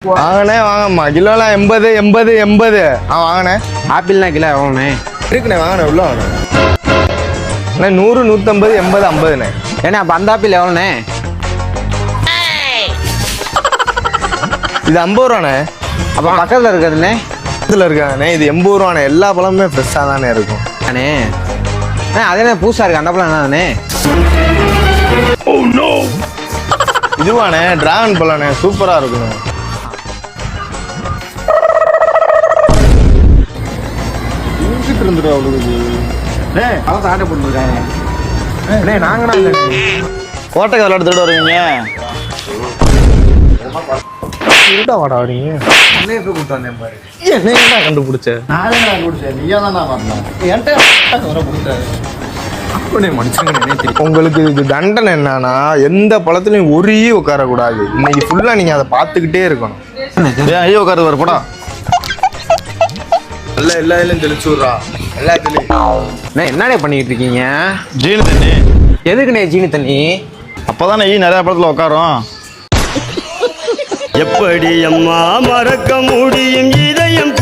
வாங்கண்ணே வாங்கம்மா கிலோலாம் 80 80 80. வாங்கண்ணே. ஆப்பிள்னா கிலோ எவ்வளோண்ணே இருக்குண்ணே வாங்கண்ணே உள்ள வாங்கண்ணே. அண்ணே 100 150 80 50ண்ணே. ஏண்ணே அப்போ அந்த ஆப்பிள் எவ்வளோண்ணே? இது 50 ரூபாண்ணே. அப்போ பக்கத்தில் இருக்கிறதுண்ணே? இதில் இருக்காங்கண்ணே இது 80 ரூபாண்ணே. எல்லா பழமுமே ஃப்ரெஷ்ஷாக தானே இருக்கும். அண்ணே அதே புதுசாக இருக்குது அந்த பழம் என்னண்ணே? இதுவாண்ணே டிராகன் பழம்ண்ணே சூப்பராக இருக்குண்ணே. ஆர்டர் போட்டுருக்காங்க. நாங்கண்ணா கோட்டைக்கு விளையாடுத்துட்டு வருவீங்க. இருட்டா வாடா வரீங்க. என்ன கண்டுபிடிச்ச? உங்களுக்கு இது தண்டனை என்னன்னா எந்த பழத்துலையும் ஒரு ஈ உட்காரக்கூடாது. இன்னைக்கு ஃபுல்லா நீங்க அதை பார்த்துக்கிட்டே இருக்கணும். ஐயோ உட்காரு வர போடா. நல்லா எல்லா இதுலையும் தெளிச்சு விட்றா. அண்ணே என்னண்ணே பண்ணிக்கிட்டு இருக்கீங்க? ஜீனு தண்ணி. எதுக்குண்ணே ஜீனி தண்ணி? அப்போதானே நிறைய படத்துல உட்காரும். எப்படி அம்மா மறக்க முடியும் இதயம்